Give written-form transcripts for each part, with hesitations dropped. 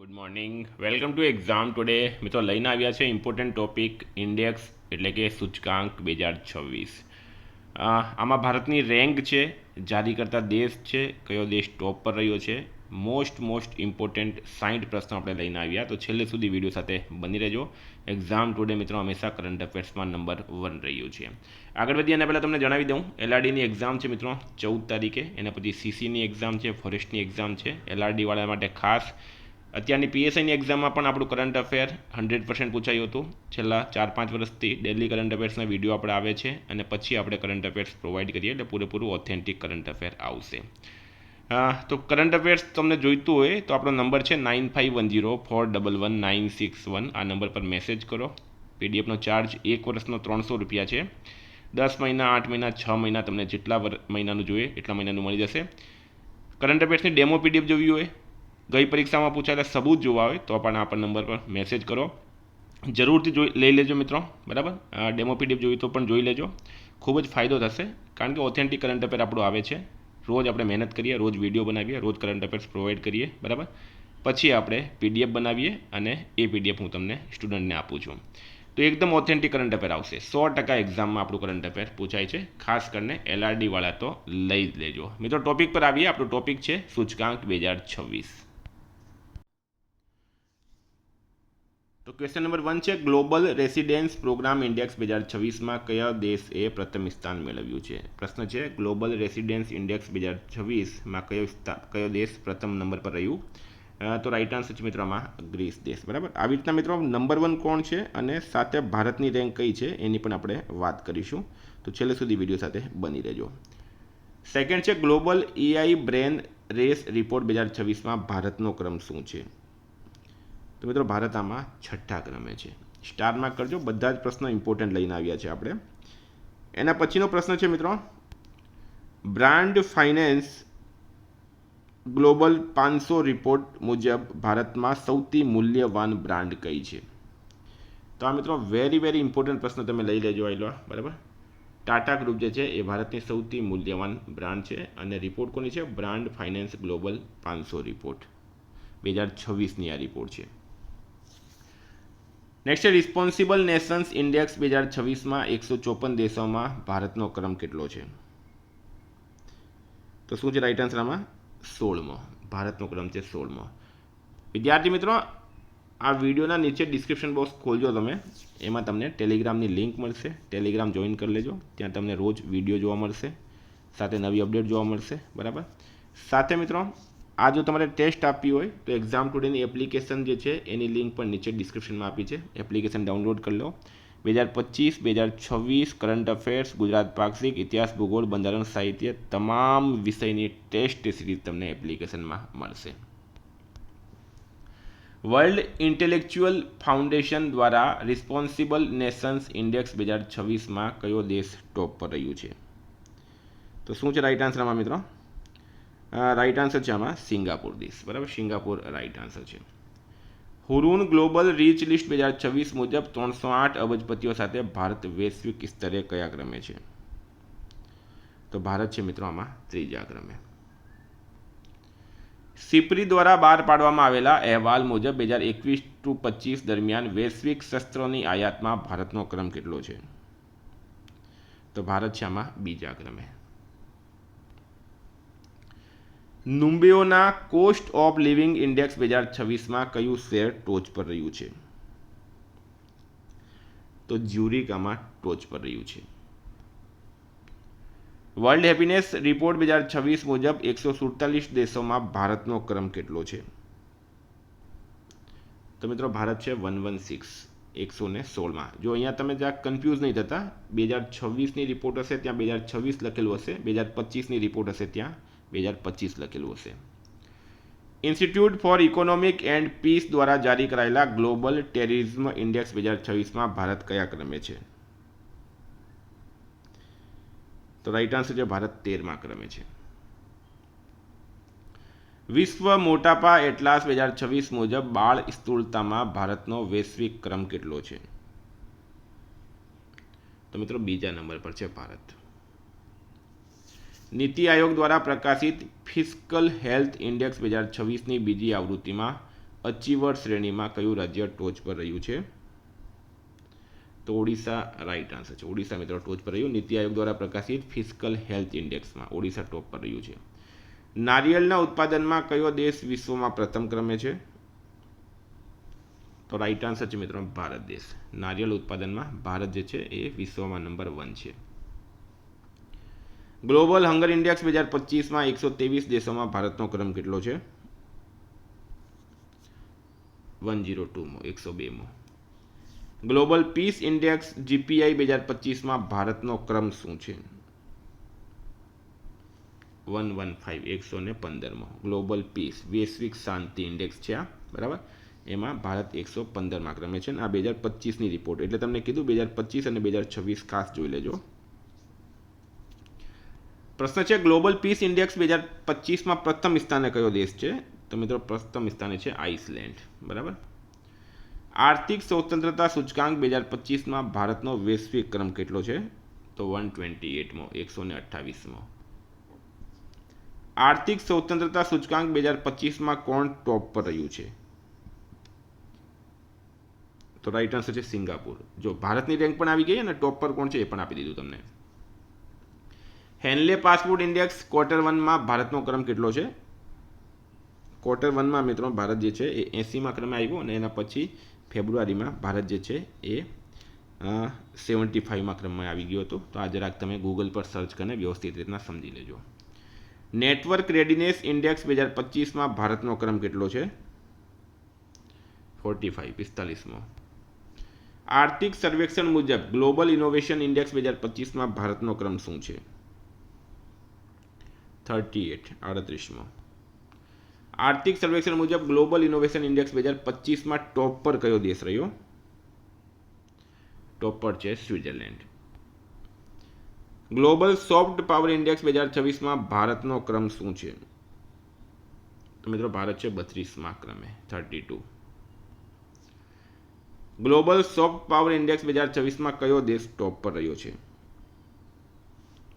Good morning, welcome to exam today. મિત્રો લઈને આવ્યા છે ઇમ્પોર્ટન્ટ ટોપિક ઇન્ડેક્સ એટલે કે સૂચકાંક 2026. આમાં ભારતની રેન્ક છે, જારી કરતા દેશ છે, કયો દેશ ટોપ પર રહ્યો છે, મોસ્ટ ઇમ્પોર્ટન્ટ 60 પ્રશ્નો આપણે લઈને આવ્યા. તો છેલ્લે સુધી વિડીયો સાથે બની રહેજો. એક્ઝામ ટુડે મિત્રો હંમેશા કરંટ અફેર્સમાં નંબર 1 રહ્યું છે. આગળ વધીએ એના પહેલાં તમને જણાવી દઉં, એલઆરડીની એક્ઝામ છે મિત્રો 14 તારીખે. એના પછી સીસીની એક્ઝામ છે, ફોરેસ્ટની એક્ઝામ છે. એલઆરડીવાળા માટે ખાસ અત્યારની પીએસઆઈની એક્ઝામમાં પણ આપણું કરંટ અફેર 100% પૂછાયું હતું. છેલ્લા 4-5 વર્ષથી ડેલી કરંટ અફેર્સના વિડીયો આપણે આવે છે અને પછી આપણે કરંટ અફેર્સ પ્રોવાઈડ કરીએ એટલે પૂરેપૂરું ઓથેન્ટિક કરંટ અફેર આવશે. તો કરંટ અફેર્સ તમને જોઈતું હોય તો આપણો નંબર છે 9510411961. આ નંબર પર મેસેજ કરો. પીડીએફનો ચાર્જ 1 વર્ષનો 300 રૂપિયા છે. 10 મહિના, 8 મહિના, 6 મહિના તમને જેટલા મહિનાનું જોઈએ એટલા મહિનાનું મળી જશે. કરંટ અફેર્સની ડેમો પીડીએફ જોવી હોય, ગઈ પરીક્ષામાં પૂછાયેલા સબૂત જોવા હોય તો પણ આપણા નંબર પર મેસેજ કરો. જરૂરથી લઈ લેજો મિત્રો, બરાબર. ડેમો પીડીએફ જોઈ તો પણ જોઈ લેજો, ખૂબ જ ફાયદો થશે. કારણ કે ઓથેન્ટિક કરંટ અફેર આપણું આવે છે. રોજ આપણે મહેનત કરીએ, રોજ વિડીયો બનાવીએ, રોજ કરંટ અફેર્સ પ્રોવાઈડ કરીએ, બરાબર. પછી આપણે પીડીએફ બનાવીએ અને એ પીડીએફ હું તમને સ્ટુડન્ટને આપું છું. તો એકદમ ઓથેન્ટિક કરંટ અફેર આવશે. 100% એક્ઝામમાં આપણું કરંટ અફેર પૂછાય છે. ખાસ કરીને એલઆરડીવાળા તો લઈ જ લેજો. મિત્રો ટોપિક પર આવીએ. આપણું ટોપિક છે સૂચકાંક 2026. તો ક્વેશ્ચન નંબર 1 છે, ગ્લોબલ રેસિડેન્સ પ્રોગ્રામ ઇન્ડેક્સ 2026માં કયા દેશે પ્રથમ સ્થાન મેળવ્યું છે? પ્રશ્ન છે, ગ્લોબલ રેસિડેન્સ ઇન્ડેક્સ 2026માં કયો દેશ પ્રથમ નંબર પર રહ્યું? તો રાઈટ આન્સર છે મિત્રોમાં ગ્રીસ દેશ, બરાબર. આવી રીતના મિત્રો નંબર 1 કોણ છે અને સાથે ભારતની રેન્ક કઈ છે એની પણ આપણે વાત કરીશું. તો છેલ્લે સુધી વિડીયો સાથે બની રહેજો. સેકન્ડ છે, global AI brain race report 2026માં ભારતનો ક્રમ શું છે? તો મિત્રો ભારત આમાં 6થા ક્રમે છે. સ્ટાર માર્ક કરજો, બધા જ પ્રશ્નો ઇમ્પોર્ટન્ટ લઈને આવ્યા છે આપણે. એના પછીનો પ્રશ્ન છે મિત્રો, બ્રાન્ડ ફાઇનાન્સ ગ્લોબલ 500 રિપોર્ટ મુજબ ભારતમાં સૌથી મૂલ્યવાન બ્રાન્ડ કઈ છે? તો આ મિત્રો વેરી ઇમ્પોર્ટન્ટ પ્રશ્ન તમે લઈ લેજો આયલો, બરાબર. ટાટા ગ્રુપ જે છે એ ભારતની સૌથી મૂલ્યવાન બ્રાન્ડ છે અને રિપોર્ટ કોની છે? બ્રાન્ડ ફાઇનાન્સ ગ્લોબલ 500 રિપોર્ટ 2026ની આ રિપોર્ટ છે. નેક્સ્ટ છે, રિસ્પોન્સિબલ નેશન્સ ઇન્ડેક્સ 2026માં 154 દેશોમાં ભારતનો ક્રમ કેટલો છે? તો શું છે રાઈટ આન્સર આમાં? 16મો. ભારતનો ક્રમ છે 16મો. વિદ્યાર્થી મિત્રો, આ વિડીયોના નીચે ડિસ્ક્રિપ્શન બોક્સ ખોલજો તમે, એમાં તમને ટેલિગ્રામની લિંક મળશે. ટેલિગ્રામ જોઈન કરી લેજો, ત્યાં તમને રોજ વિડીયો જોવા મળશે, સાથે નવી અપડેટ જોવા મળશે, બરાબર. સાથે મિત્રો આ જો તમારે ટેસ્ટ આપવી હોય તો એક્ઝામ ટુડેની એપ્લિકેશન જે છે એની લિંક પણ નીચે ડિસ્ક્રિપ્શનમાં આપી છે. એપ્લિકેશન ડાઉનલોડ કરી લો. 2025, 2026 કરંટ અફેર્સ, ગુજરાત પાક્ષિક, ઇતિહાસ, ભૂગોળ, બંધારણ, સાહિત્ય તમામ વિષયની ટેસ્ટ સિરીઝ તમને એપ્લિકેશનમાં મળશે. વર્લ્ડ ઇન્ટેલેક્ચ્યુઅલ ફાઉન્ડેશન દ્વારા રિસ્પોન્સિબલ નેશન્સ ઇન્ડેક્સ 2026માં કયો દેશ ટોપ પર રહ્યું છે? તો શું છે રાઈટ આન્સર આમાં મિત્રો? રાઈટ આન્સર છે આમાં સિંગાપુર દેશ, બરાબર. સિંગાપુર રાઈટ આન્સર છે. હુરુન ગ્લોબલ રીચ લિસ્ટ 2026 મુજબ 308 અબજપતિઓ સાથે ભારત વૈશ્વિક સ્તરે કયા ક્રમે છે? તો ભારત છે મિત્રો આમાં 3જા ક્રમે. સિપ્રી દ્વારા બહાર પાડવામાં આવેલા અહેવાલ મુજબ 2021-25 દરમિયાન વૈશ્વિક શસ્ત્રોની આયાતમાં ભારતનો ક્રમ કેટલો છે? તો ભારત છે આમાં 2જા ક્રમે. નુમ્બેઓના કોસ્ટ ઓફ લિવિંગ ઇન્ડેક્સ 2026માં કયું શેર ટોચ પર રહ્યું છે? તો જ્યુરિક આમાં ટોચ પર રહ્યું છે. વર્લ્ડ હેપીનેસ રિપોર્ટ 2026 મુજબ 147 દેશોમાં ભારતનો ક્રમ કેટલો છે? તો મિત્રો ભારત છે 116, 116માં. જો અહીંયા તમે જ્યાં કન્ફ્યુઝ નહીં થતા, 2026ની રિપોર્ટ હશે ત્યાં 2026 લખેલું હશે, 2025ની રિપોર્ટ હશે ત્યાં 2025 લખેલું હશે. Institute for economic and peace દ્વારા જારી કરાયેલા ગ્લોબલ ટેરરિઝમ ઇન્ડેક્સ 2026માં ભારત કયા ક્રમે છે? તો રાઈટ આન્સર છે ભારત 13મા ક્રમે છે. વિશ્વ મોટાપા એટલાસ 2026 મુજબ બાળ સ્થૂળતામાં ભારતનો વૈશ્વિક ક્રમ કેટલો છે? તો મિત્રો 2જા નંબર પર છે ભારત. નીતિ આયોગ દ્વારા પ્રકાશિત ફિસ્કલ હેલ્થ ઇન્ડેક્સ 2026ની બીજી આવૃત્તિમાં અચીવર શ્રેણીમાં કયું રાજ્ય ટોચ પર રહ્યું છે? તો ઓડિશા રાઈટ આન્સર છે. ઓડિશા મિત્રો ટોચ પર રહ્યું. નીતિ આયોગ દ્વારા પ્રકાશિત ફિસ્કલ હેલ્થ ઇન્ડેક્સમાં ઓડિશા ટોપ પર રહ્યું છે. નારિયેળના ઉત્પાદનમાં કયો દેશ વિશ્વમાં પ્રથમ ક્રમે છે? તો રાઈટ આન્સર છે મિત્રો ભારત દેશ. નારિયેળ ઉત્પાદનમાં ભારત જે છે એ વિશ્વમાં નંબર 1 છે. ગ્લોબલ હંગર ઇન્ડેક્સ 2025માં 123 દેશોમાં ભારતનો ક્રમ કેટલો છે? 102મો 102મો. ગ્લોબલ પીસ ઇન્ડેક્સ જીપીઆઈ 2025માં ભારતનો ક્રમ શું છે? 115 115મો. ગ્લોબલ પીસ વૈશ્વિક શાંતિ ઇન્ડેક્સ છે આ, બરાબર. એમાં ભારત 115માં ક્રમે છે. આ 2025ની રિપોર્ટ, એટલે તમને કીધું 2025 અને 2026 ખાસ જોઈ લેજો. પ્રશ્ન છે ગ્લોબલ પીસ ઇન્ડેક્સ 2025માં પ્રથમ સ્થાને કયો દેશ છે? તો મિત્રો પ્રથમ સ્થાને છે આઇસલેન્ડ, બરાબર. આર્થિક સ્વતંત્રતા સૂચકાંક 2025માં ભારતનો વૈશ્વિક ક્રમ કેટલો છે? તો 128મો 128મો. આર્થિક સ્વતંત્રતા સૂચકાંક 2025માં કોણ ટોપ પર રહ્યું છે? તો રાઈટ આન્સર છે સિંગાપુર. જો ભારતની રેન્ક પણ આવી ગઈ અને ટોપ પર કોણ છે એ પણ આપી દીધું તમને. હેનલે પાસપોર્ટ ઇન્ડેક્સ Q1માં ભારતનો ક્રમ કેટલો છે? Q1માં મિત્રો ભારત જે છે એ 80માં ક્રમે આવ્યો અને એના પછી ફેબ્રુઆરીમાં ભારત જે છે એ 75માં ક્રમમાં આવી ગયો હતો. તો આ જરાક તમે ગૂગલ પર સર્ચ કરીને વ્યવસ્થિત રીતના સમજી લેજો. નેટવર્ક રેડીનેસ ઇન્ડેક્સ 2025માં ભારતનો ક્રમ કેટલો છે? 45મો. આર્થિક સર્વેક્ષણ મુજબ ગ્લોબલ ઇનોવેશન ઇન્ડેક્સ 2025માં ભારતનો ક્રમ શું છે? 38મો. આર્થિક સર્વેક્ષણ મુજબ ગ્લોબલ ઇનોવેશન ઇન્ડેક્સ 2025માં ટોપ પર કયો દેશ રહ્યો? ટોપ પર છે Switzerland. Global soft power index 2026માં ભારતનો ક્રમ શું છે? તો મિત્રો ભારત છે 32માં ક્રમે 32. ગ્લોબલ સોફ્ટ પાવર ઇન્ડેક્સ 2026માં કયો દેશ ટોપ પર રહ્યો છે?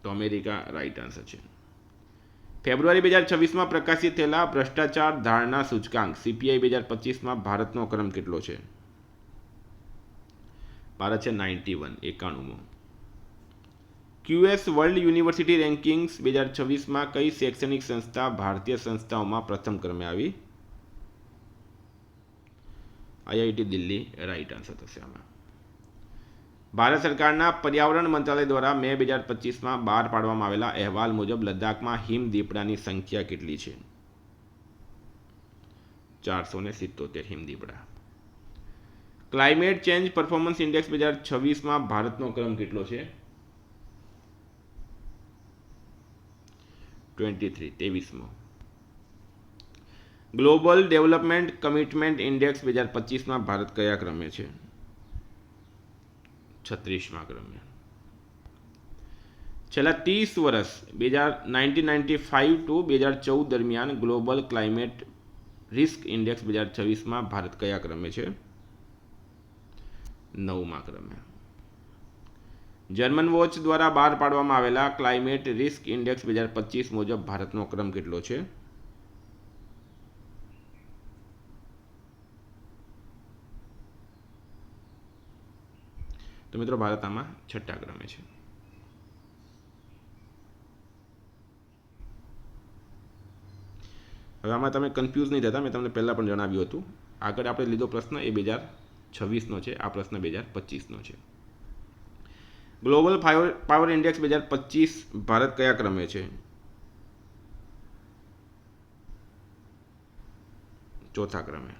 તો અમેરિકા રાઈટ આન્સર છે. ફેબ્રુઆરી 2026માં પ્રકાશિત થયેલા ભ્રષ્ટાચાર ધારણા સૂચકાંક CPI 2025માં ભારતનો ક્રમ કેટલો છે? ભારત છે 91 91મો. QS વર્લ્ડ યુનિવર્સિટી રેન્કિંગ્સ 2026માં કઈ શૈક્ષણિક સંસ્થા ભારતીય સંસ્થાઓમાં પ્રથમ ક્રમે આવી? IIT દિલ્હી રાઈટ આન્સર થશે આમાં. ભારત સરકારના પર્યાવરણ મંત્રાલય દ્વારા મે 2025માં બહાર પાડવામાં આવેલા અહેવાલ મુજબ લદ્દાખમાં હિમદીપડાની સંખ્યા કેટલી છે? 477 હિમદીપડા. ક્લાઇમેટ ચેન્જ પરફોર્મન્સ ઇન્ડેક્સ 2026માં ભારતનો ક્રમ કેટલો છે? 23મો. ગ્લોબલ ડેવલપમેન્ટ કમિટમેન્ટ ઇન્ડેક્સ 2025માં ભારત કયા ક્રમે છે? 36માં ક્રમે. છેલ્લા 30 વર્ષ 1995 ટુ 2014 દરમિયાન ગ્લોબલ ક્લાઇમેટ રિસ્ક ઇન્ડેક્સ 2026માં ભારત કયા ક્રમે છે? 9માં ક્રમે. જર્મન વોચ દ્વારા બહાર પાડવામાં આવેલા ક્લાઇમેટ રિસ્ક ઇન્ડેક્સ 2025 મુજબ ભારતનો ક્રમ કેટલો છે? તો મિત્રો ભારત આમાં 6થા ક્રમે છે. હવે આમાં તમે કન્ફ્યુઝ નહીં થતા, મેં તમને પહેલાં પણ જણાવ્યું હતું. આગળ આપણે લીધો પ્રશ્ન એ 2026નો છે, આ પ્રશ્ન 2025નો છે. ગ્લોબલ પાવર ઇન્ડેક્સ 2025 ભારત કયા ક્રમે છે? 4થા ક્રમે.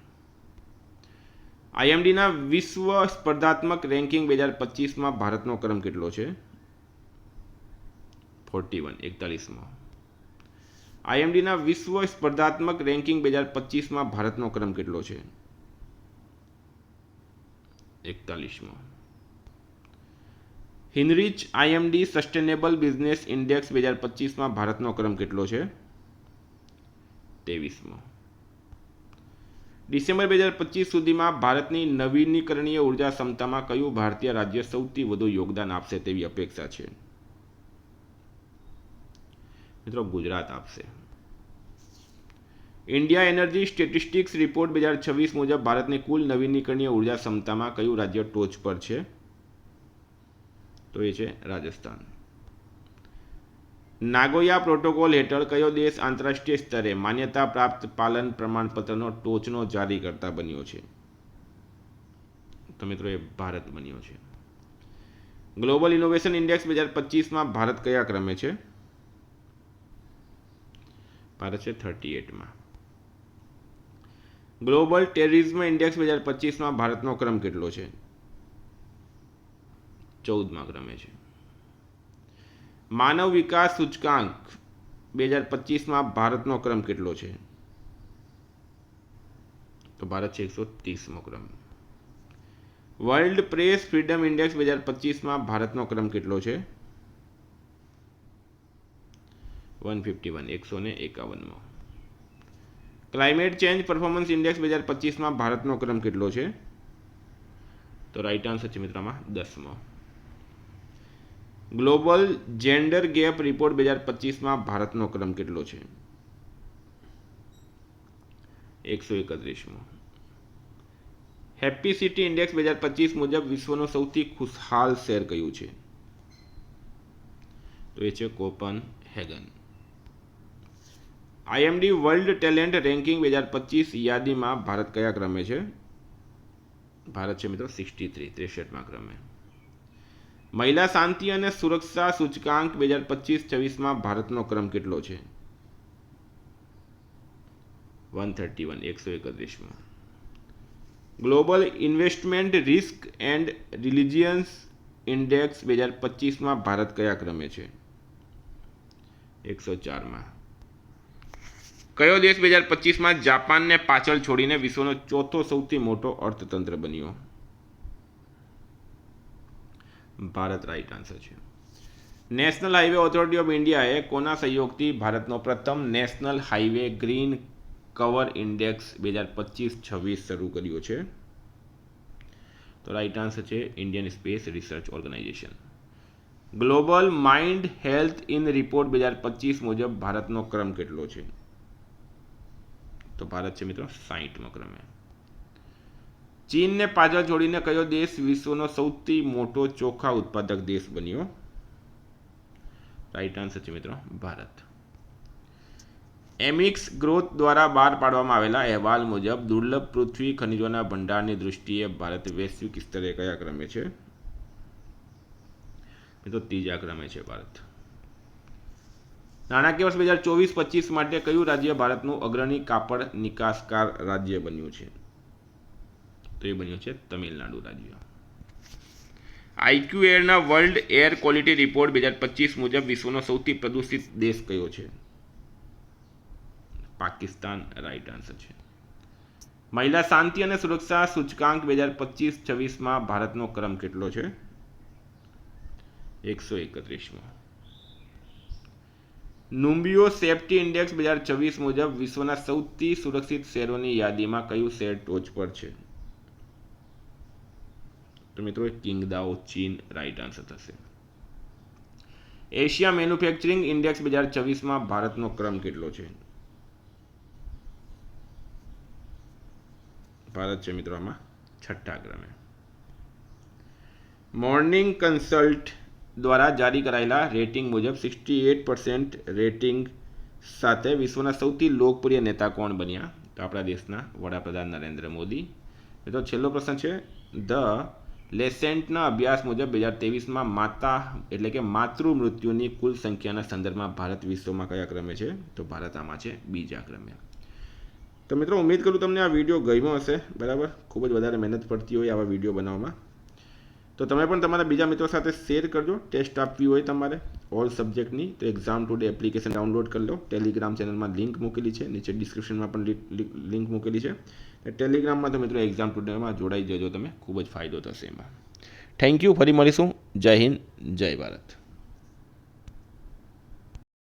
IMDના વિશ્વ સ્પર્ધાત્મક રેન્કિંગ 2025માં ભારતનો ક્રમ કેટલો છે? 41મો. IMDના વિશ્વ સ્પર્ધાત્મક રેન્કિંગ 2025માં ભારતનો ક્રમ કેટલો છે? 41મો. હિનરીચ IMD સસ્ટેનેબલ બિઝનેસ ઇન્ડેક્સ 2025માં ભારતનો ક્રમ કેટલો છે? 23મો. ડિસેમ્બર 2025 સુધીમાં ભારતની નવીનીકરણીય ઉર્જા ક્ષમતામાં કયું ભારતીય રાજ્ય સૌથી વધુ યોગદાન આપશે તેવી અપેક્ષા છે? મિત્રો ગુજરાત આપશે. ઇન્ડિયા એનર્જી સ્ટેટિસ્ટિક્સ રિપોર્ટ 2026 મુજબ ભારતની કુલ નવીનીકરણીય ઉર્જા ક્ષમતામાં કયું રાજ્ય ટોચ પર છે? તો એ છે રાજસ્થાન. નાગોયા પ્રોટોકોલ હેઠળ કયો દેશ આંતરરાષ્ટ્રીય સ્તરે માન્યતા પ્રાપ્ત પાલન પ્રમાણપત્રનો ટોચનો જારીકર્તા બન્યો છે? તો મિત્રો એ ભારત બન્યો છે. ગ્લોબલ ઇનોવેશન ઇન્ડેક્સ 2025માં ભારત કયા ક્રમે છે? ભારત છે 38માં. ગ્લોબલ ટેરરિઝમ ઇન્ડેક્સ 2025માં ભારતનો ક્રમ કેટલો છે? 14મા ક્રમે છે. માનવ વિકાસ સૂચકાંક 2025માં ભારતનો ક્રમ કેટલો છે? તો ભારત છે 130મો ક્રમ. વર્લ્ડ પ્રેસ ફ્રીડમ ઇન્ડેક્સ 2025માં ભારતનો ક્રમ કેટલો છે? 151 151મો. ક્લાઇમેટ ચેન્જ પરફોર્મન્સ ઇન્ડેક્સ 2025માં ભારતનો ક્રમ કેટલો છે? તો રાઈટ આન્સર છે મિત્રોમાં 10મો. ગ્લોબલ જેન્ડર ગેપ રિપોર્ટ 2025માં ભારતનો ક્રમ કેટલો છે? 131મો. હેપી સિટી ઇન્ડેક્સ 2025 મુજબ વિશ્વનું સૌથી ખુશહાલ શહેર કયું છે? તો એ છે Copenhagen. IMD world talent ranking 2025 યાદીમાં ભારત કયા ક્રમે છે? ભારત છે મિત્રો 63મા ક્રમે. મહિલા શાંતિ અને સુરક્ષા સૂચકાંક 2025-26માં ભારતનો ક્રમ કેટલો છે? 131 131મો. Global investment risk and religions index 2025માં ભારત કયા ક્રમે છે? 104માં. કયો દેશ 2025માં જાપાનને પાછળ છોડીને વિશ્વનો ચોથો સૌથી મોટો અર્થતંત્ર બન્યો? ભારત રાઈટ આન્સર છે. નેશનલ હાઈવે ઓથોરિટી ઓફ ઇન્ડિયાએ કોના સહયોગથી ભારતનો પ્રથમ national highway green cover index 2025-26 શરૂ કર્યો છે? તો રાઈટ આન્સર છે Indian space research organisation. Global mind health in report 2025 મુજબ ભારતનો ક્રમ કેટલો છે? તો ભારત છે મિત્રો 60મો ક્રમે. ચીનને પાછળ છોડીને કયો દેશ વિશ્વનો સૌથી મોટો ચોખા ઉત્પાદક દેશ બન્યો? રાઈટ આન્સર છે મિત્રો ભારત. એમિક્સ ગ્રોથ દ્વારા બહાર પાડવામાં આવેલા અહેવાલ મુજબ દુર્લભ પૃથ્વી ખનિજોના ભંડારની દૃષ્ટિએ ભારત વૈશ્વિક સ્તરે કયા ક્રમે છે? મિત્રો 3જા ક્રમે છે ભારત. નાણાકીય વર્ષ 2024-25 માટે કયું રાજ્ય ભારતનું અગ્રણી કાપડ નિકાસકાર રાજ્ય બન્યું છે? તો એ બન્યું છે તમિલનાડુ રાજ્ય. આઈક્યુ એરના વર્લ્ડ એર ક્વોલિટી રિપોર્ટ 2025 મુજબ વિશ્વનો સૌથી પ્રદૂષિત દેશ કયો છે? પાકિસ્તાન રાઈટ આન્સર છે. મહિલા શાંતિ અને સુરક્ષા સૂચકાંક 2025-26માં ભારતનો ક્રમ કેટલો છે? 131મો. નુમ્બિયો સેફ્ટી ઇન્ડેક્સ 2026 મુજબ વિશ્વના સૌથી સુરક્ષિત શહેરોની યાદીમાં કયું શહેર ટોચ પર છે? તો મિત્રો કિંગદાઓ ચીન રાઈટ આન્સર થશે. એશિયા મેન્યુફેક્ચરિંગ ઇન્ડેક્સ 2026માં ભારતનો ક્રમ કેટલો છે? ભારત છે મિત્રો આમાં 6ઠ્ઠા ક્રમે. મોર્નિંગ કન્સલ્ટ દ્વારા જારી કરાયેલા રેટિંગ મુજબ 68% રેટિંગ સાથે વિશ્વના સૌથી લોકપ્રિય નેતા કોણ બન્યા? તો આપણા દેશના વડાપ્રધાન નરેન્દ્ર મોદી. તો છેલ્લો પ્રશ્ન છે ધ લેસેન્ટના અભ્યાસ મુજબ 2023માં માતા એટલે કે માતૃ મૃત્યુની કુલ સંખ્યાના સંદર્ભમાં ભારત વિશ્વમાં કયા ક્રમે છે? તો ભારત આમાં છે 2જા ક્રમે. તો મિત્રો ઉમ્મીદ કરું તમને આ વિડીયો ગમ્યો હશે. બરાબર, ખૂબ જ વધારે મહેનત પડતી હોય આવા વિડીયો બનાવવામાં. તો તમે પણ તમારા બીજા મિત્રો સાથે શેર કરજો. ટેસ્ટ આપવી હોય તમારે ઓલ સબ્જેક્ટની તો એક્ઝામ ટુડે એપ્લિકેશન ડાઉનલોડ કરી લો. ટેલિગ્રામ ચેનલમાં લિંક મૂકેલી છે, નીચે ડિસ્ક્રિપ્શનમાં પણ લિંક મૂકેલી છે. ટેલિગ્રામમાં તો મિત્રો એક્ઝામ ટુડેમાં જોડાઈ જજો તમે, ખૂબ જ ફાયદો થશે એમાં. Thank you. ફરી મળીશું. જય હિન્દ, જય ભારત.